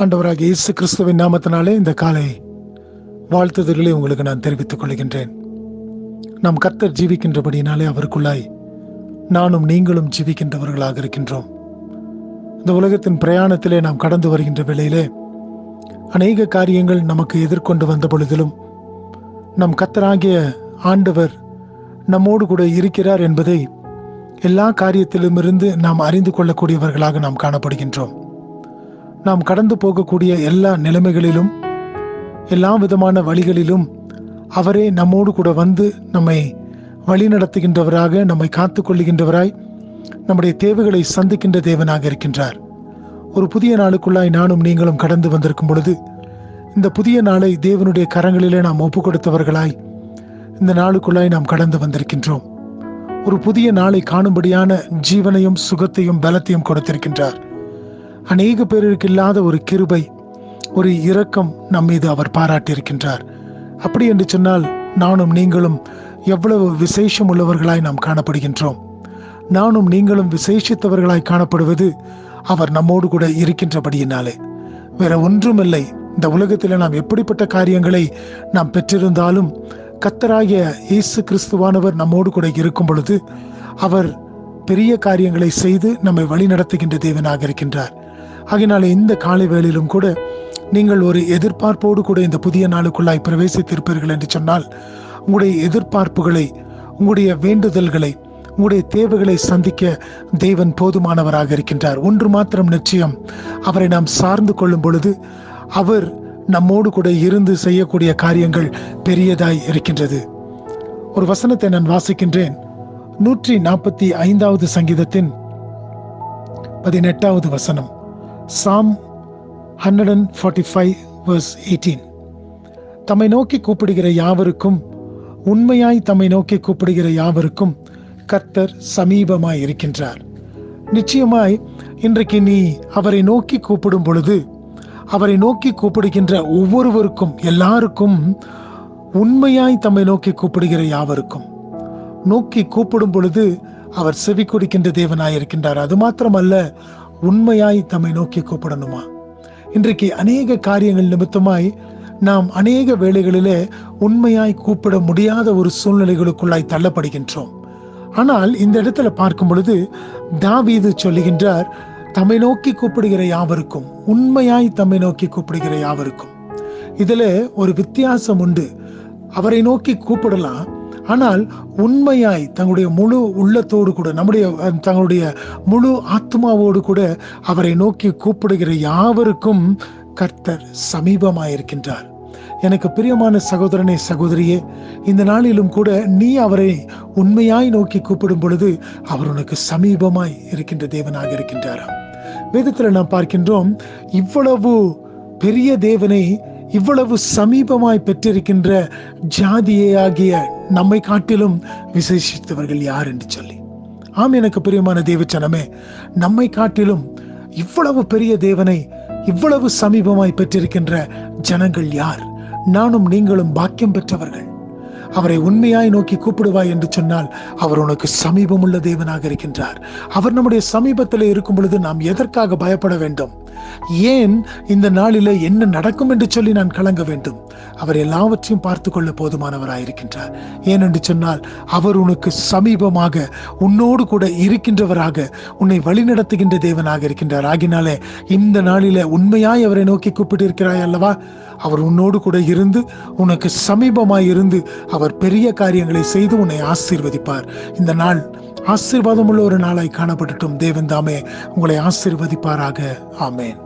ஆண்டவராகிய இயேசு கிறிஸ்துவின் நாமத்தினாலே இந்த காலை வாழ்த்துதல்களை உங்களுக்கு நான் தெரிவித்துக் கொள்கின்றேன். நாம் கர்த்தர் ஜீவிக்கின்றபடியினாலே அவருக்குள்ளாய் நானும் நீங்களும் ஜீவிக்கின்றவர்களாக இருக்கின்றோம். இந்த உலகத்தின் பிரயாணத்திலே நாம் கடந்து வருகின்ற வேளையிலே அநேக காரியங்கள் நமக்கு எதிர்கொண்டு வந்த பொழுதிலும் நம் கர்த்தராகிய ஆண்டவர் நம்மோடு கூட இருக்கிறார் என்பதை எல்லா காரியத்திலும் இருந்து நாம் அறிந்து கொள்ளக்கூடியவர்களாக நாம் காணப்படுகின்றோம். நாம் கடந்து போகக்கூடிய எல்லா நிலைமைகளிலும் எல்லா விதமான வழிகளிலும் அவரே நம்மோடு கூட வந்து நம்மை வழி நடத்துகின்றவராக, நம்மை காத்து கொள்ளுகின்றவராய், நம்முடைய தேவைகளை சந்திக்கின்ற தேவனாக இருக்கின்றார். ஒரு புதிய நாளுக்குள்ளாய் நானும் நீங்களும் கடந்து வந்திருக்கும் பொழுது இந்த புதிய நாளை தேவனுடைய கரங்களிலே நாம் ஒப்பு கொடுத்தவர்களாய் இந்த நாளுக்குள்ளாய் நாம் கடந்து வந்திருக்கின்றோம். ஒரு புதிய நாளை காணும்படியான ஜீவனையும் சுகத்தையும் பலத்தையும் கொடுத்திருக்கின்றார். அநேக பேருக்கு இல்லாத ஒரு கிருபை, ஒரு இரக்கம் நம் மீது அவர் பாராட்டியிருக்கின்றார். அப்படி என்று சொன்னால் நானும் நீங்களும் எவ்வளவு விசேஷம் உள்ளவர்களாய் நாம் காணப்படுகின்றோம். நானும் நீங்களும் விசேஷித்தவர்களாய் காணப்படுவது அவர் நம்மோடு கூட இருக்கின்றபடியினாலே. வேற ஒன்றுமில்லை. இந்த உலகத்தில் நாம் எப்படிப்பட்ட காரியங்களை நாம் பெற்றிருந்தாலும் கர்த்தராகிய இயேசு கிறிஸ்துவானவர் நம்மோடு கூட இருக்கும் பொழுது அவர் பெரிய காரியங்களை செய்து நம்மை வழி நடத்துகின்ற தேவனாக இருக்கின்றார். ஆகினாலே இந்த காலை வேளையிலும் கூட நீங்கள் ஒரு எதிர்பார்ப்போடு கூட இந்த புதிய நாளுக்குள்ளாய் பிரவேசித்திருப்பீர்கள் என்று சொன்னால் உங்களுடைய எதிர்பார்ப்புகளை, உங்களுடைய வேண்டுதல்களை, உங்களுடைய தேவைகளை சந்திக்க தேவன் போதுமானவராக இருக்கின்றார். ஒன்று மாத்திரம் நிச்சயம், அவரை நாம் சார்ந்து கொள்ளும் பொழுது அவர் நம்மோடு கூட இருந்து செய்யக்கூடிய காரியங்கள் பெரியதாய் இருக்கின்றது. ஒரு வசனத்தை நான் வாசிக்கின்றேன். 145வது சங்கீதத்தின் 18வது வசனம். Psalm 145 verse 18. தம்மை நோக்கி கூப்பிடுகிற யாவருக்கும், உண்மையாய் தம்மை நோக்கி கூப்பிடுகிற யாவருக்கும் கர்த்தர் சமீபமாய் இருக்கின்றார். நிச்சயமாய் இன்றைக்கு நீ அவரை நோக்கி கூப்பிடும் பொழுது, அவரை நோக்கி கூப்பிடுகின்ற ஒவ்வொருவருக்கும், எல்லாருக்கும், உண்மையாய் தம்மை நோக்கி கூப்பிடுகிற யாவருக்கும், நோக்கி கூப்பிடும் பொழுது அவர் செவி கொடுக்கின்ற தேவனாய் இருக்கின்றார். அது மாத்திரமல்ல, உண்மையாய் தம்மை நோக்கி கூப்பிடணுமா? இன்றைக்கு அநேக காரியங்கள் நிமித்தமாய் நாம் அநேக வேளைகளிலே உண்மையாய் கூப்பிட முடியாத ஒரு சூழ்நிலைகளுக்குள்ளாய் தள்ளப்படுகின்றோம். ஆனால் இந்த இடத்துல பார்க்கும் பொழுது தாவீது சொல்லுகின்றார், தம்மை நோக்கி கூப்பிடுகிற யாவருக்கும், உண்மையாய் தம்மை நோக்கி கூப்பிடுகிற யாவருக்கும். இதுல ஒரு வித்தியாசம் உண்டு. அவரை நோக்கி கூப்பிடலாம், ஆனால் உண்மையாய் தங்களுடைய முழு உள்ளத்தோடு கூட, தங்களுடைய முழு ஆத்மாவோடு கூட அவரை நோக்கி கூப்பிடுகிற யாவருக்கும் கர்த்தர் சமீபமாயிருக்கின்றார். எனக்கு பிரியமான சகோதரனே, சகோதரியே, இந்த நாளிலும் கூட நீ அவரை உண்மையாய் நோக்கி கூப்பிடும் பொழுது அவர் உனக்கு சமீபமாய் இருக்கின்ற தேவனாக இருக்கின்றாராம். வேதத்துல நாம் பார்க்கின்றோம், இவ்வளவு பெரிய தேவனை இவ்வளவு சமீபமாய் பெற்றிருக்கின்ற ஜாதியே ஆகிய நம்மை காட்டிலும் விசேஷித்தவர்கள் யார் என்று சொல்லி. ஆம், எனக்கு பிரியமான தேவச்சனமே, நம்மை காட்டிலும் இவ்வளவு பெரிய தேவனை இவ்வளவு சமீபமாய் பெற்றிருக்கின்ற ஜனங்கள் யார்? நானும் நீங்களும் பாக்கியம் பெற்றவர்கள். அவரை உண்மையாய் நோக்கி கூப்பிடுவாய் என்று சொன்னால் அவர் உனக்கு சமீபம் உள்ள தேவனாக இருக்கின்றார். அவர் நம்முடைய சமீபத்தில் இருக்கும் பொழுது நாம் எதற்காக பயப்பட வேண்டும்? ஏன் இந்த நாளிலே என்ன நடக்கும் என்று சொல்லி நான் கலங்க வேண்டும்? அவர் எல்லாவற்றையும் பார்த்து கொள்ள போதுமானவராயிருக்கின்றார். ஏனென்று சொன்னால் அவர் உனக்கு சமீபமாக, உன்னோடு கூட இருக்கின்றவராக, உன்னை வழிநடத்துகின்ற தேவனாக இருக்கின்றார். ஆகினாலே இந்த நாளிலே உண்மையாய் அவரை நோக்கி கூப்பிட்டு இருக்கிறாய் அல்லவா? அவர் உன்னோடு கூட இருந்து, உனக்கு சமீபமாய் இருந்து அவர் பெரிய காரியங்களை செய்து உன்னை ஆசீர்வதிப்பார். இந்த நாள் ஆசீர்வாதம் உள்ள ஒரு நாளாய் காணப்படட்டும். தேவன் தாமே உங்களை ஆசீர்வதிப்பாராக. ஆமென்.